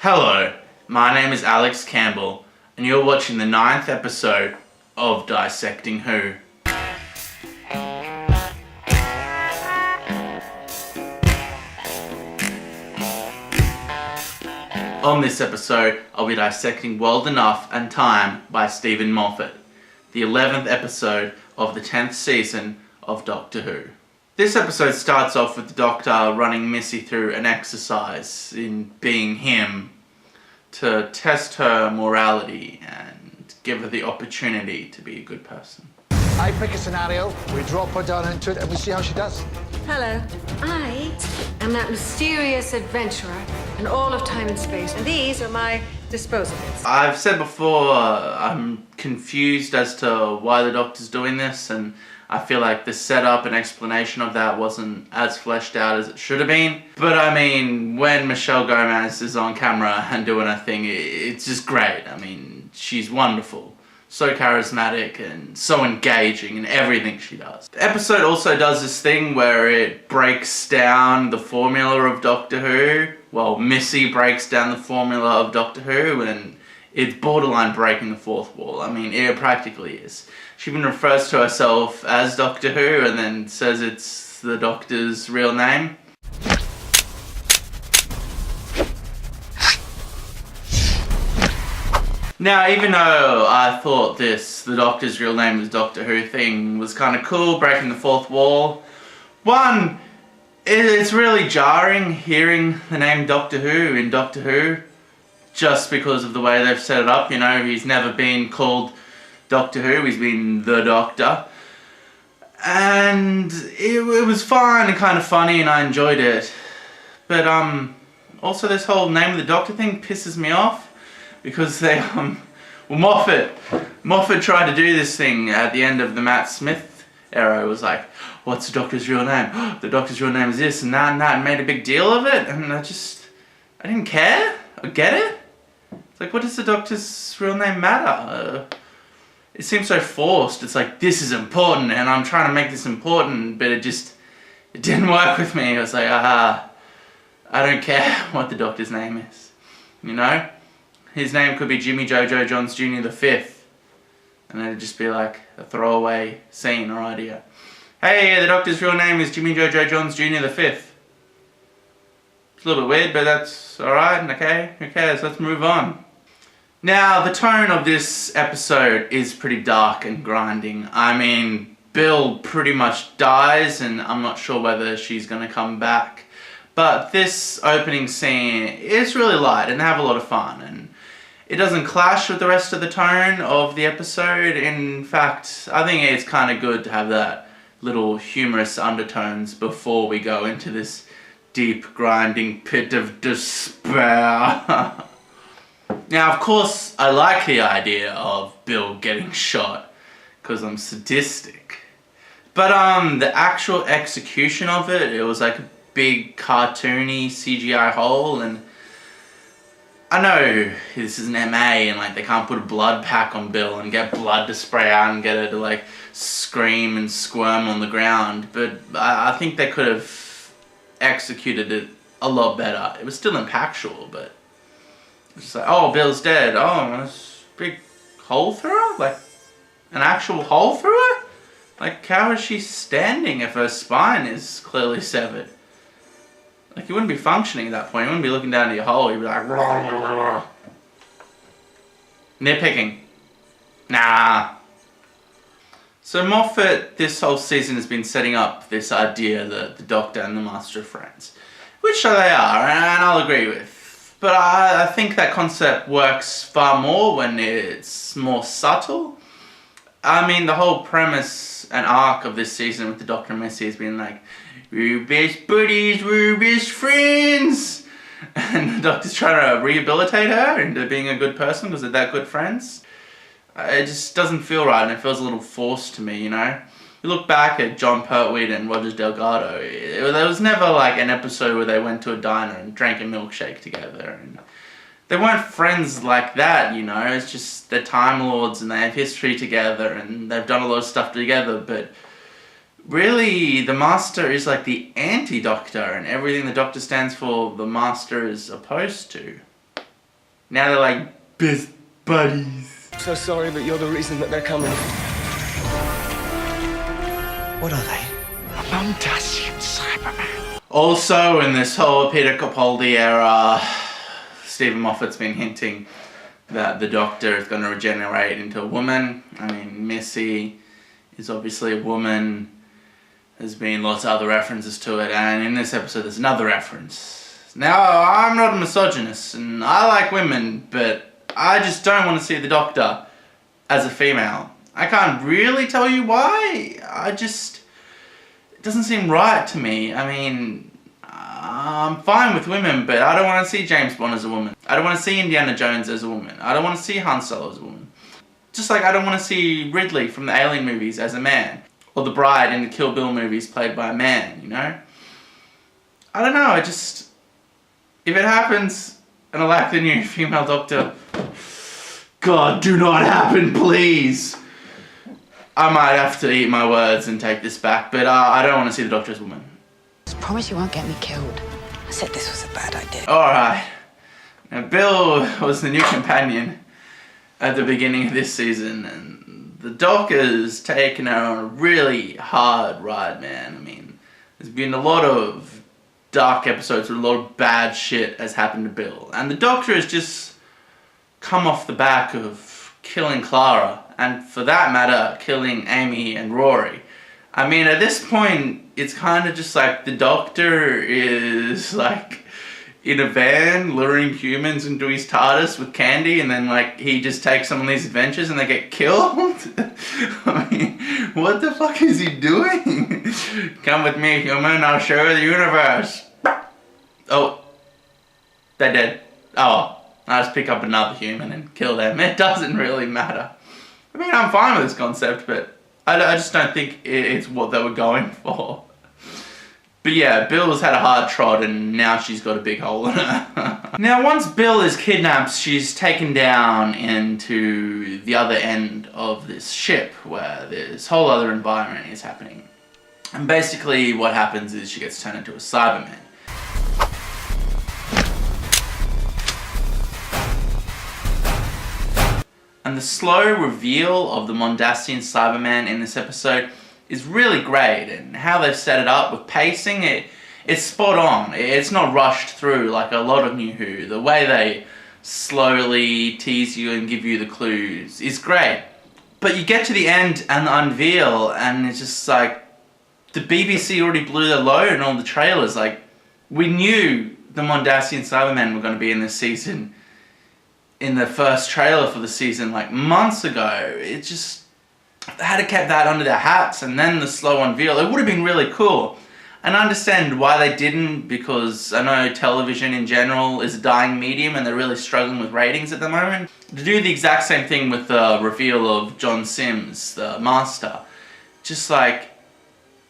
Hello, my name is Alex Campbell, and you're watching the 9th episode of Dissecting Who. On this episode, I'll be dissecting World Enough and Time by Stephen Moffat, the 11th episode of the 10th season of Doctor Who. This episode starts off with the Doctor running Missy through an exercise in being him to test her morality and give her the opportunity to be a good person. I pick a scenario, we drop her down into it, and we see how she does. Hello. I am that mysterious adventurer in all of time and space, and these are my disposables. I've said before, I'm confused as to why the Doctor's doing this, and I feel like the setup and explanation of that wasn't as fleshed out as it should have been. But I mean, when Michelle Gomez is on camera and doing her thing, it's just great. I mean, she's wonderful. So charismatic and so engaging in everything she does. The episode also does this thing where it breaks down the formula of Doctor Who. Well, Missy breaks down the formula of Doctor Who, and it's borderline breaking the fourth wall. I mean, it practically is. She even refers to herself as Doctor Who and then says it's the Doctor's real name. Now, even though I thought the Doctor's real name is Doctor Who thing was kind of cool, breaking the fourth wall, one, it's really jarring hearing the name Doctor Who in Doctor Who, just because of the way they've set it up. You know, he's never been called Doctor Who, he's been the Doctor. And it was fun and kind of funny and I enjoyed it. But also this whole name of the Doctor thing pisses me off. Because they, Moffat tried to do this thing at the end of the Matt Smith era. It was like, what's the Doctor's real name? The Doctor's real name is this and that, and made a big deal of it. And I didn't care or get it. It's like, what does the Doctor's real name matter? It seems so forced. It's like, this is important and I'm trying to make this important, but it didn't work with me. I was like, I don't care what the Doctor's name is, you know? His name could be Jimmy Jojo Johns Jr. the 5th. And it'd just be like a throwaway scene or idea. Hey, the Doctor's real name is Jimmy Jojo Johns Jr. the 5th. It's a little bit weird, but that's alright, okay? Who cares? Let's move on. Now, the tone of this episode is pretty dark and grinding. I mean, Bill pretty much dies, and I'm not sure whether she's gonna come back. But this opening scene is really light, and they have a lot of fun. And it doesn't clash with the rest of the tone of the episode. In fact, I think it's kind of good to have that little humorous undertones before we go into this deep, grinding pit of despair. Now, of course, I like the idea of Bill getting shot, because I'm sadistic. But the actual execution of it was like a big, cartoony CGI hole, and I know this is an MA and like they can't put a blood pack on Bill and get blood to spray out and get her to like scream and squirm on the ground, but I think they could have executed it a lot better. It was still impactful, but it's just like, oh, Bill's dead. Oh, there's a big hole through her? Like an actual hole through her? Like, how is she standing if her spine is clearly severed? Like, you wouldn't be functioning at that point. You wouldn't be looking down to your hole. You'd be like, rah, rah, rah. Nitpicking. Nah. So Moffat, this whole season, has been setting up this idea that the Doctor and the Master are friends. Which they are, and I'll agree with. But I think that concept works far more when it's more subtle. I mean, the whole premise and arc of this season with the Doctor and Missy has been like, we're best buddies, we're best friends. And the Doctor's trying to rehabilitate her into being a good person because they're that good friends. It just doesn't feel right, and it feels a little forced to me, you know? You look back at John Pertwee and Roger Delgado, there was never like an episode where they went to a diner and drank a milkshake together. And they weren't friends like that, you know? It's just they're Time Lords and they have history together and they've done a lot of stuff together, but really, the Master is like the anti-Doctor, and everything the Doctor stands for, the Master is opposed to. Now they're like best buddies. So sorry, but you're the reason that they're coming. What are they? A Mondasian Cyberman. Also, in this whole Peter Capaldi era, Stephen Moffat's been hinting that the Doctor is going to regenerate into a woman. I mean, Missy is obviously a woman. There's been lots of other references to it, and in this episode there's another reference. Now, I'm not a misogynist, and I like women, but I just don't want to see the Doctor as a female. I can't really tell you why. It doesn't seem right to me. I mean, I'm fine with women, but I don't want to see James Bond as a woman. I don't want to see Indiana Jones as a woman. I don't want to see Han Solo as a woman. Just like I don't want to see Ridley from the Alien movies as a man. Or the Bride in the Kill Bill movies played by a man, you know? I don't know, if it happens and I like the new female Doctor, God, do not happen, please! I might have to eat my words and take this back, but I don't want to see the Doctor as a woman. I promise you won't get me killed. I said this was a bad idea. Alright. Now, Bill was the new companion at the beginning of this season, and the Doc has taken her on a really hard ride, man. I mean, there's been a lot of dark episodes where a lot of bad shit has happened to Bill. And the Doctor has just come off the back of killing Clara, and for that matter, killing Amy and Rory. I mean, at this point, it's kind of just like the Doctor is like in a van luring humans into his TARDIS with candy, and then like he just takes them on these adventures and they get killed. I mean, what the fuck is he doing? Come with me, human, I'll show you the universe. Oh, they're dead. Oh, I'll just pick up another human and kill them. It doesn't really matter. I mean, I'm fine with this concept, but I just don't think it's what they were going for. But yeah, Bill's had a hard trot and now she's got a big hole in her. Now, once Bill is kidnapped, she's taken down into the other end of this ship where this whole other environment is happening. And basically what happens is she gets turned into a Cyberman. And the slow reveal of the Mondasian Cyberman in this episode is really great, and how they've set it up with pacing, it's spot on. It's not rushed through like a lot of New Who. The way they slowly tease you and give you the clues is great. But you get to the end and the unveil, and it's just like, the BBC already blew their load in all the trailers. Like, we knew the Mondasian Cybermen were going to be in this season, in the first trailer for the season, like months ago. It just, they had to keep that under their hats, and then the slow unveil. It would have been really cool. And I understand why they didn't, because I know television in general is a dying medium and they're really struggling with ratings at the moment. To do the exact same thing with the reveal of John Sims, the Master, just like,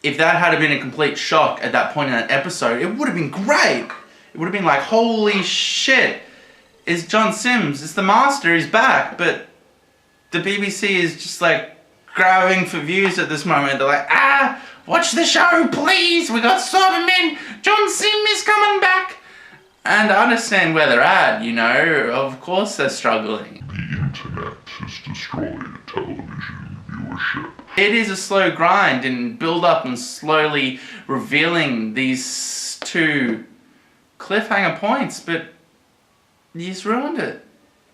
if that had been a complete shock at that point in that episode, it would have been great. It would have been like, holy shit, it's John Sims, it's the Master, he's back. But the BBC is just like grabbing for views at this moment. They're like, watch the show, please, we got Cybermen, John Sim is coming back. And I understand where they're at, you know, of course they're struggling. The internet has destroyed television viewership. It is a slow grind and build up and slowly revealing these two cliffhanger points, but you just ruined it.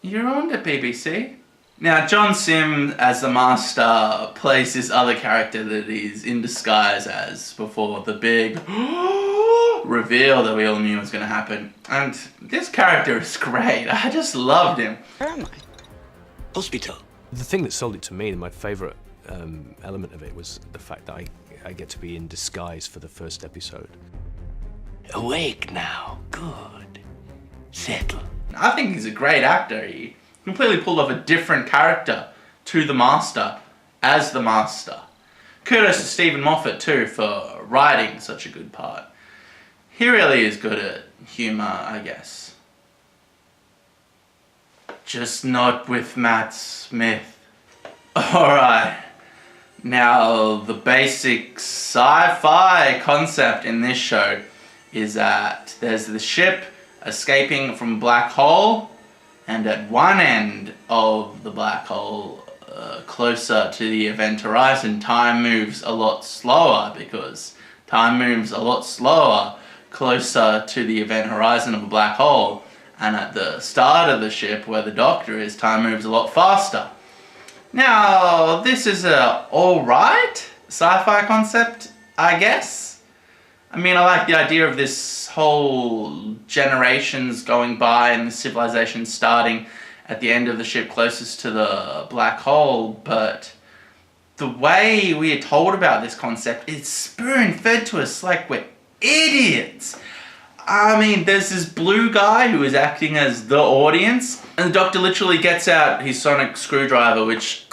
You ruined it, BBC. Now, John Sim, as the Master, plays this other character that he's in disguise as before the big reveal that we all knew was going to happen. And this character is great. I just loved him. Where am I? Hospital. The thing that sold it to me, and my favourite element of it, was the fact that I get to be in disguise for the first episode. Awake now. Good. Settle. I think he's a great actor. He completely pulled off a different character to the Master as the Master. Kudos to Stephen Moffat too for writing such a good part. He really is good at humour, I guess. Just not with Matt Smith. Alright. Now, the basic sci-fi concept in this show is that there's the ship escaping from a black hole And at one end of the black hole, closer to the event horizon, time moves a lot slower, because time moves a lot slower closer to the event horizon of a black hole. And at the start of the ship, where the Doctor is, time moves a lot faster. Now, this is a alright sci-fi concept, I guess. I mean, I like the idea of this whole generations going by and the civilization starting at the end of the ship closest to the black hole, but the way we are told about this concept is spoon-fed to us like we're idiots. I mean, there's this blue guy who is acting as the audience, and the Doctor literally gets out his sonic screwdriver, which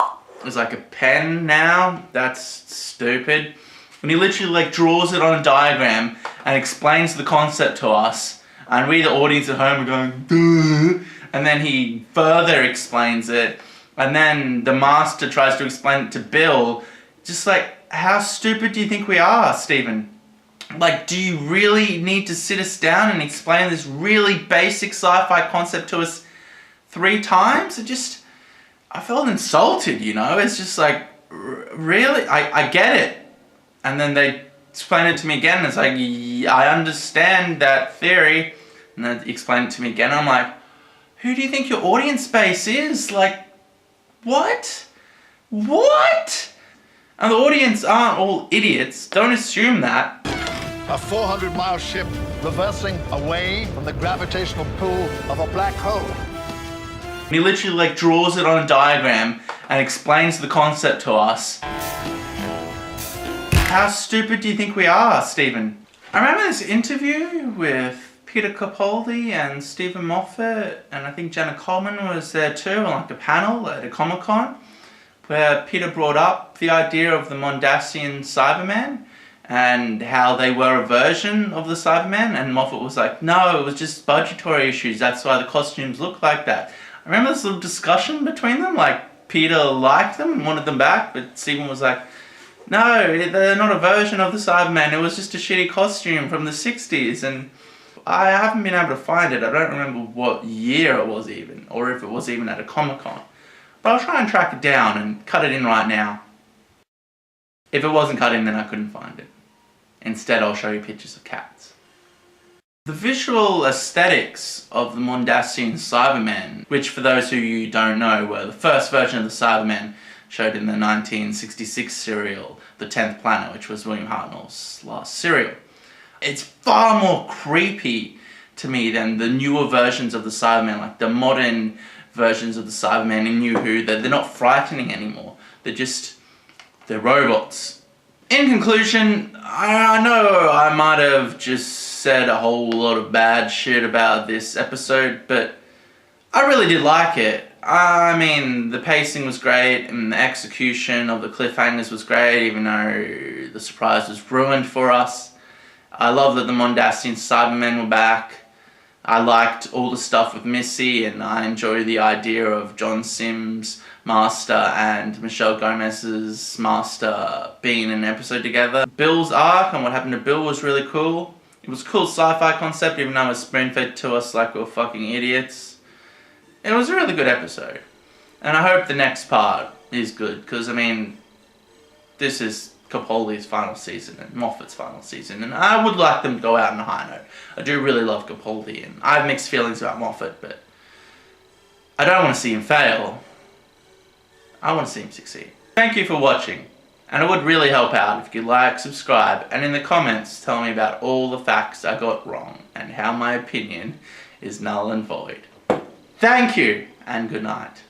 is like a pen now. That's stupid. And he literally like draws it on a diagram and explains the concept to us, and we, the audience at home, are going, duh. And then he further explains it, and then the Master tries to explain it to Bill. Just like, how stupid do you think we are, Stephen? Like, do you really need to sit us down and explain this really basic sci-fi concept to us 3 times? I felt insulted, you know? It's just like, really? I get it. And then they explain it to me again, and it's like, I understand that theory. And then they explain it to me again, and I'm like, who do you think your audience base is? Like, what? What? And the audience aren't all idiots. Don't assume that. A 400-mile ship reversing away from the gravitational pull of a black hole. And he literally like draws it on a diagram and explains the concept to us. How stupid do you think we are, Stephen? I remember this interview with Peter Capaldi and Stephen Moffat, and I think Jenna Coleman was there too, on like a panel at a Comic-Con, where Peter brought up the idea of the Mondasian Cyberman and how they were a version of the Cyberman, and Moffat was like, no, it was just budgetary issues, that's why the costumes look like that. I remember this little discussion between them, like Peter liked them and wanted them back, but Stephen was like, no, they're not a version of the Cyberman, it was just a shitty costume from the 60s, and I haven't been able to find it. I don't remember what year it was even, or if it was even at a Comic-Con. But I'll try and track it down and cut it in right now. If it wasn't cut in, then I couldn't find it. Instead, I'll show you pictures of cats. The visual aesthetics of the Mondasian Cybermen, which for those who you don't know were the first version of the Cybermen showed in the 1966 serial, The 10th Planet, which was William Hartnell's last serial. It's far more creepy to me than the newer versions of the Cybermen, like the modern versions of the Cybermen in New Who. They're not frightening anymore. They're robots. In conclusion, I know I might have just said a whole lot of bad shit about this episode, but I really did like it. I mean, the pacing was great, and the execution of the cliffhangers was great, even though the surprise was ruined for us. I love that the Mondasian Cybermen were back. I liked all the stuff with Missy, and I enjoy the idea of John Sims' Master and Michelle Gomez's Master being in an episode together. Bill's arc and what happened to Bill was really cool. It was a cool sci-fi concept, even though it was spoon-fed to us like we were fucking idiots. It was a really good episode. And I hope the next part is good, because, I mean, this is Capaldi's final season and Moffat's final season, and I would like them to go out on a high note. I do really love Capaldi, and I have mixed feelings about Moffat, but I don't want to see him fail. I want to see him succeed. Thank you for watching, and it would really help out if you could like, subscribe, and in the comments tell me about all the facts I got wrong and how my opinion is null and void. Thank you, and good night.